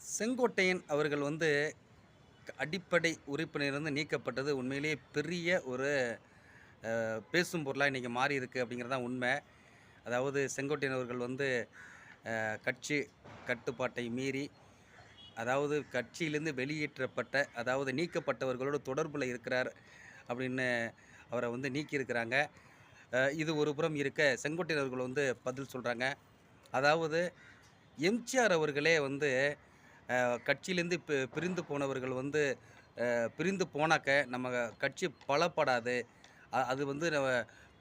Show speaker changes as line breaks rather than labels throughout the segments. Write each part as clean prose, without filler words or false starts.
செங்கோட்டையன் அவர்கள் வந்து அடிப்படை உறுப்பினரிலிருந்து நீக்கப்பட்டது உண்மையிலேயே பெரிய ஒரு பேசும் பொருளா இன்னைக்கு மாறி இருக்கு அப்படிங்கிறது தான் உண்மை. அதாவது செங்கோட்டையன் அவர்கள் வந்து கட்சி கட்டுப்பாட்டை மீறி, அதாவது கட்சியிலிருந்து வெளியேற்றப்பட்ட, அதாவது நீக்கப்பட்டவர்களோட தொடர்புல இருக்கிறார் அப்படின்னு அவர வந்து நீக்கியிருக்கிறாங்க. இது ஒரு புறம் இருக்க, செங்கோட்டையன் அவர்கள் வந்து பதில் சொல்றாங்க. அதாவது எம்ஜிஆர் அவர்களே வந்து கட்சியிலேருந்து பிரிந்து போனவர்கள் வந்து பிரிந்து போனாக்க நம்ம கட்சி பலப்படாது. அது வந்து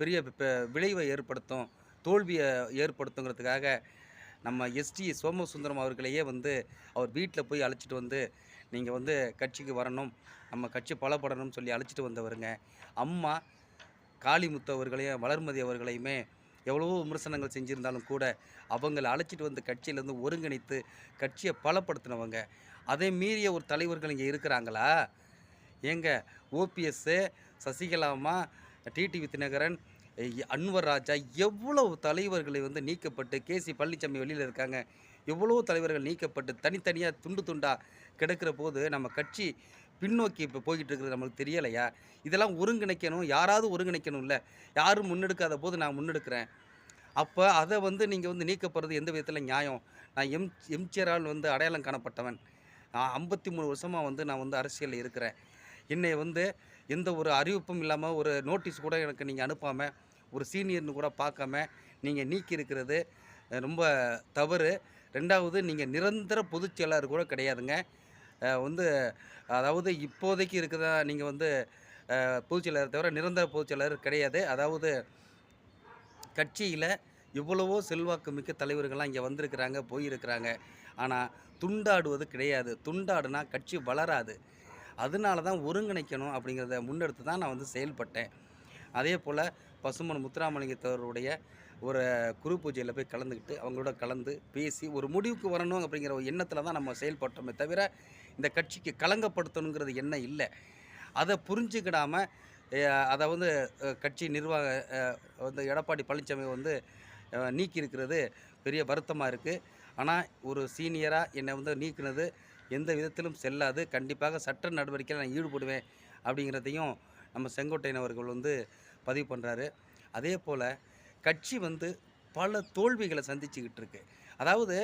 பெரிய விளைவை ஏற்படுத்தும். தோல்விய ஏற்படுத்துங்கிறதுக்காக நம்ம எஸ்டி சோமசுந்தரம் அவர்களையே வந்து அவர் வீட்ல போய் அழைச்சிட்டு வந்து, நீங்க வந்து கட்சிக்கு வரணும். நம்ம கட்சி பலப்படணும்னு சொல்லி அழைச்சிட்டு வந்தவருங்க. அம்மா காளிமுத்து அவர்களையும், வளர்மதி அவர்களையுமே எவ்வளவோ விமர்சனங்கள் செஞ்சிருந்தாலும் கூட, அவங்கள அழைச்சிட்டு வந்து கட்சியிலேருந்து ஒருங்கிணைத்து, கட்சிய பலப்படுத்தினவங்க. அதை மீறிய ஒரு தலைவர்கள் இங்க இருக்கிறாங்களா? ஏங்க ஓபிஎஸ்ஸு, சசிகலா அம்மா, டிடிவி தினகரன், அன்வர் ராஜா எவ்வளவு தலைவர்களை வந்து நீக்கப்பட்டு, கேசி பழனிசாமி வெளியில இருக்காங்க. எவ்வளவோ தலைவர்கள் நீக்கப்பட்டு, தனித்தனியா துண்டு துண்டா கிடக்கிற போது, நம்ம கட்சி பின்னோக்கி இப்போ போய்க்கிட்டு இருக்கிறது நம்மளுக்கு தெரியலையா? இதெல்லாம் ஒருங்கிணைக்கணும். யாராவது ஒருங்கிணைக்கணும்ல. யாரும் முன்னெடுக்காத போது நான் முன்னெடுக்கிறேன். அப்ப அத வந்து நீங்க வந்து நீக்கப்படுறது எந்த விதத்தில நியாயம்? நான் எம்ஜிஆரால் வந்து அடையாளம் காணப்பட்டவன். நான் 53 வருஷமா வந்து நான் வந்து அரசியல்ல இருக்கிறேன். என்னைய வந்து எந்த ஒரு அறிவிப்பும் இல்லாம, ஒரு நோட்டீஸ் கூட எனக்கு நீங்க அனுப்பாம, ஒரு சீனியர்ன்னு கூட பார்க்காம, நீங்க நீக்கி இருக்கிறது ரொம்ப தவறு. 2வது நீங்க நிரந்தர பொதுச் செயலாளர் கூட கிடையாதுங்க. வந்து அதாவது இப்போதைக்கு இருக்கிறதா நீங்க வந்து பொதுச் செயலாளர் தவிர நிரந்தர பொதுச் செயலாளர் கிடையாது. அதாவது கட்சியில எவ்வளவோ செல்வாக்கு மிக்க தலைவர்கள்லாம் இங்க வந்திருக்கிறாங்க, போயிருக்கிறாங்க. ஆனா துண்டாடுவது கிடையாது. துண்டாடுனா கட்சி வளராது. அதனால தான் ஒருங்கிணைக்கணும் அப்படிங்கிறத முன்னெடுத்து தான் நான் வந்து செயல்பட்டேன். அதேபோல பசும்பொன் முத்துராமலிங்கத்தவருடைய ஒரு குரு பூஜையில போய் கலந்துக்கிட்டு, அவங்களோட கலந்து பேசி ஒரு முடிவுக்கு வரணும் அப்படிங்கிற ஒரு எண்ணத்தில தான் நம்ம செயல்பட்டோமே தவிர, இந்த கட்சிக்கு களங்கப்படுத்தணுங்கிறது எண்ணம் இல்ல. அத புரிஞ்சுக்கிடாம, அத வந்து கட்சி நிர்வாக வந்து எடப்பாடி பழனிசாமி வந்து நீக்கியிருக்கிறது பெரிய வருத்தமா இருக்கு. ஆனா, ஒரு சீனியரா என்னை வந்து நீக்குனது எந்த விதத்திலும் செல்லாது. கண்டிப்பாக சட்ட நடவடிக்கையில நான் ஈடுபடுவேன் அப்படிங்கிறதையும் நம்ம செங்கோட்டையன் அவர்கள் வந்து பதிவு பண்றாரு. அதேபோல கட்சி வந்து பல தோல்விகள சந்திச்சுக்கிட்டு இருக்கு. அதாவது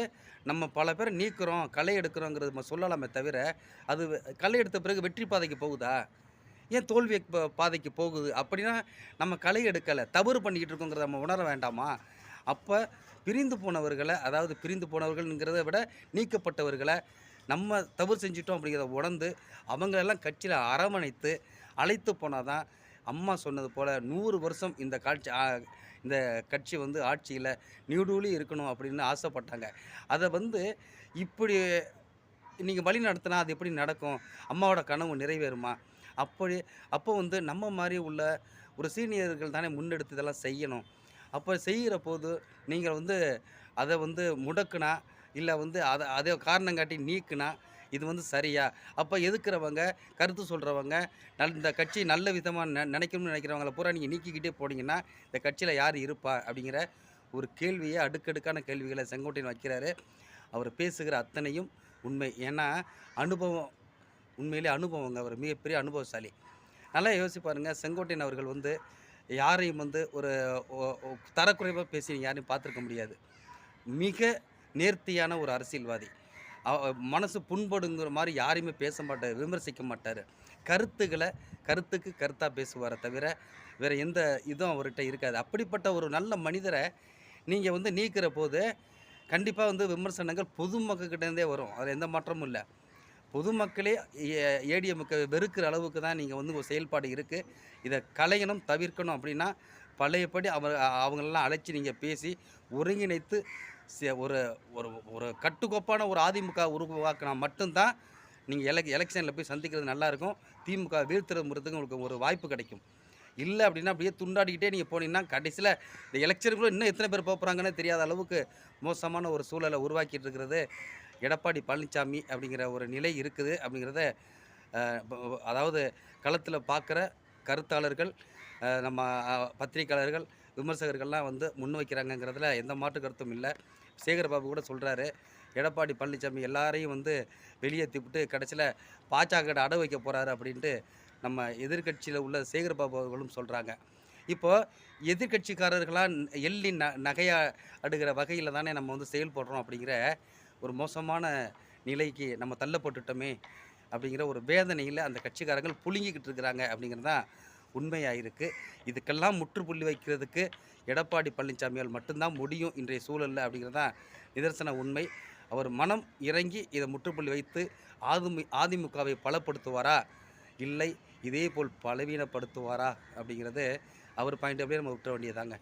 நம்ம பல பேர நீக்குறோம், களை எடுக்கிறோங்கிறது நம்ம சொல்லலாமே தவிர, அது களை எடுத்த பிறகு வெற்றி பாதைக்கு போகுதா? ஏன் தோல்வி பாதைக்கு போகுது? அப்படின்னா நம்ம களை எடுக்கல. தவறு பண்ணிக்கிட்டு இருக்கோங்கிறத நம்ம உணர வேண்டாமா? அப்ப பிரிந்து போனவர்கள, அதாவது பிரிந்து போனவர்கள்ங்கிறத விட நீக்கப்பட்டவர்கள, நம்ம தவறு செஞ்சுட்டோம் அப்படிங்கிறத உணர்ந்து, அவங்களெல்லாம் கட்சியில அரவணைத்து, அழைத்து போனா தான், அம்மா சொன்னது போல 100 வருஷம் இந்த கட்சி வந்து ஆட்சியில நீடூழி இருக்கணும் அப்படின்னு ஆசைப்பட்டாங்க. அத வந்து இப்படி நீங்க வழி நடத்துனா அது எப்படி நடக்கும்? அம்மாவோட கனவு நிறைவேறுமா? அப்படி அப்போ வந்து நம்ம மாரி உள்ள ஒரு சீனியர்கள் தானே முன்னெடுத்து இதெல்லாம் செய்யணும். அப்ப செய்யிறபோது நீங்க வந்து அத வந்து முடக்குனா, இல்ல வந்து அத காரணம் காட்டி நீக்குனா, இது வந்து சரியா? அப்ப எதிர்க்கிறவங்க, கருத்து சொல்றவங்க, இந்த கட்சி நல்ல விதமா நினைக்கணும்னு நினைக்கிறவங்கள பூரா நீங்க நீக்கிக்கிட்டே போனீங்கன்னா, இந்த கட்சியில யார் இருப்பா? அப்படிங்கிற ஒரு கேள்விய அடுக்கடுக்கான கேள்விகள செங்கோட்டையன் வைக்கிறாரு. அவர் பேசுகிற அத்தனையும் உண்மை. ஏன்னா, அனுபவம் உண்மையிலே அனுபவங்க. அவர் மிகப்பெரிய அனுபவசாலி. நல்லா யோசிச்சு பாருங்க, செங்கோட்டையன் அவர்கள் வந்து யாரையும் வந்து ஒரு ஒ ஒ தரக்குறைவா பேசி யாரையும் பார்த்துருக்க முடியாது. மிக நேர்த்தியான ஒரு அரசியல்வாதி. மனசு புண்படுங்கிற மாரி யாரையுமே பேச மாட்டாரு, விமர்சிக்க மாட்டாரு. கருத்துக்கள கருத்துக்கு கருத்தா பேசுவாரே தவிர, வேற எந்த இதுவும் அவர்ட்ட இருக்காது. அப்படிப்பட்ட ஒரு நல்ல மனிதர நீங்க வந்து நீக்கிற போது, கண்டிப்பா வந்து விமர்சனங்கள் பொதுமக்கள்கிட்ட இருந்தே வரும். அதுல எந்த மாற்றமும் இல்ல. பொதுமக்களே ஏடிஎம்கே வெறுக்கிற அளவுக்கு தான் நீங்க வந்து ஒரு செயல்பாடு இருக்கு. இத களையணும், தவிர்க்கணும் அப்படின்னா, பழையபடி அவங்களெல்லாம் அழைச்சு நீங்க பேசி, ஒருங்கிணைத்து ஒரு ஒரு ஒரு கட்டுக்கோப்பான ஒரு அதிமுக உருவாக்குனா மட்டும் தான், நீங்க எலக்ஷன்ல போய் சந்திக்கிறது நல்லாருக்கும். திமுக வீழ்த்துறதுக்கு உங்களுக்கு ஒரு வாய்ப்பு கிடைக்கும். இல்ல அப்படின்னா, அப்படியே துண்டாடிக்கிட்டே நீங்க போனீங்கன்னா, கடைசியில இந்த எலக்ஷனுக்குள்ள இன்னும் எத்தன பேர் போப்போறாங்கன்னே தெரியாத அளவுக்கு மோசமான ஒரு சூழல உருவாக்கிட்டு இருக்கிறது எடப்பாடி பழனிசாமி அப்படிங்கிற ஒரு நிலை இருக்குது அப்படிங்கிறத அ ப அதாவது களத்தில பார்க்குற கருத்தாளர்கள், நம்ம பத்திரிக்கையாளர்கள், விமர்சகர்கள்லாம் வந்து முன்வைக்கிறாங்கங்கிறதுல எந்த மாற்று கருத்தும் இல்ல. சேகர் பாபு கூட சொல்றாரு, எடப்பாடி பழனிசாமி எல்லாரையும் வந்து வெளியேற்றிவிட்டு கடைசியில் பாஜக அடை வைக்க போகிறாரு அப்படின்ட்டு நம்ம எதிர்க்கட்சியில் உள்ள சேகர் பாபு அவர்களும் சொல்கிறாங்க. இப்போ எதிர்க்கட்சிக்காரர்களாக எள்ளி நகையா அடுகிற வகையில் தானே நம்ம வந்து செயல்படுறோம் அப்படிங்கிற ஒரு மோசமான நிலைக்கு நம்ம தள்ளப்பட்டுட்டோமே அப்படிங்கிற ஒரு வேதனையில் அந்த கட்சிக்காரங்கள் புழுங்கிக்கிட்டு இருக்கிறாங்க அப்படிங்கிறது தான் உண்மையாக இருக்குது. இதுக்கெல்லாம் முற்றுப்புள்ளி வைக்கிறதுக்கு எடப்பாடி பழனிசாமியால் மட்டும்தான் முடியும் இன்றைய சூழலில் அப்படிங்கிறது தான் நிதர்சன உண்மை. அவர் மனம் இறங்கி இதை முற்றுப்புள்ளி வைத்து அதிமுகவை பலப்படுத்துவாரா, இல்லை இதேபோல் பலவீனப்படுத்துவாரா அப்படிங்கிறது அவர் பாயிண்ட் அப்படியே நம்ம விட்டுற வேண்டியதாங்க.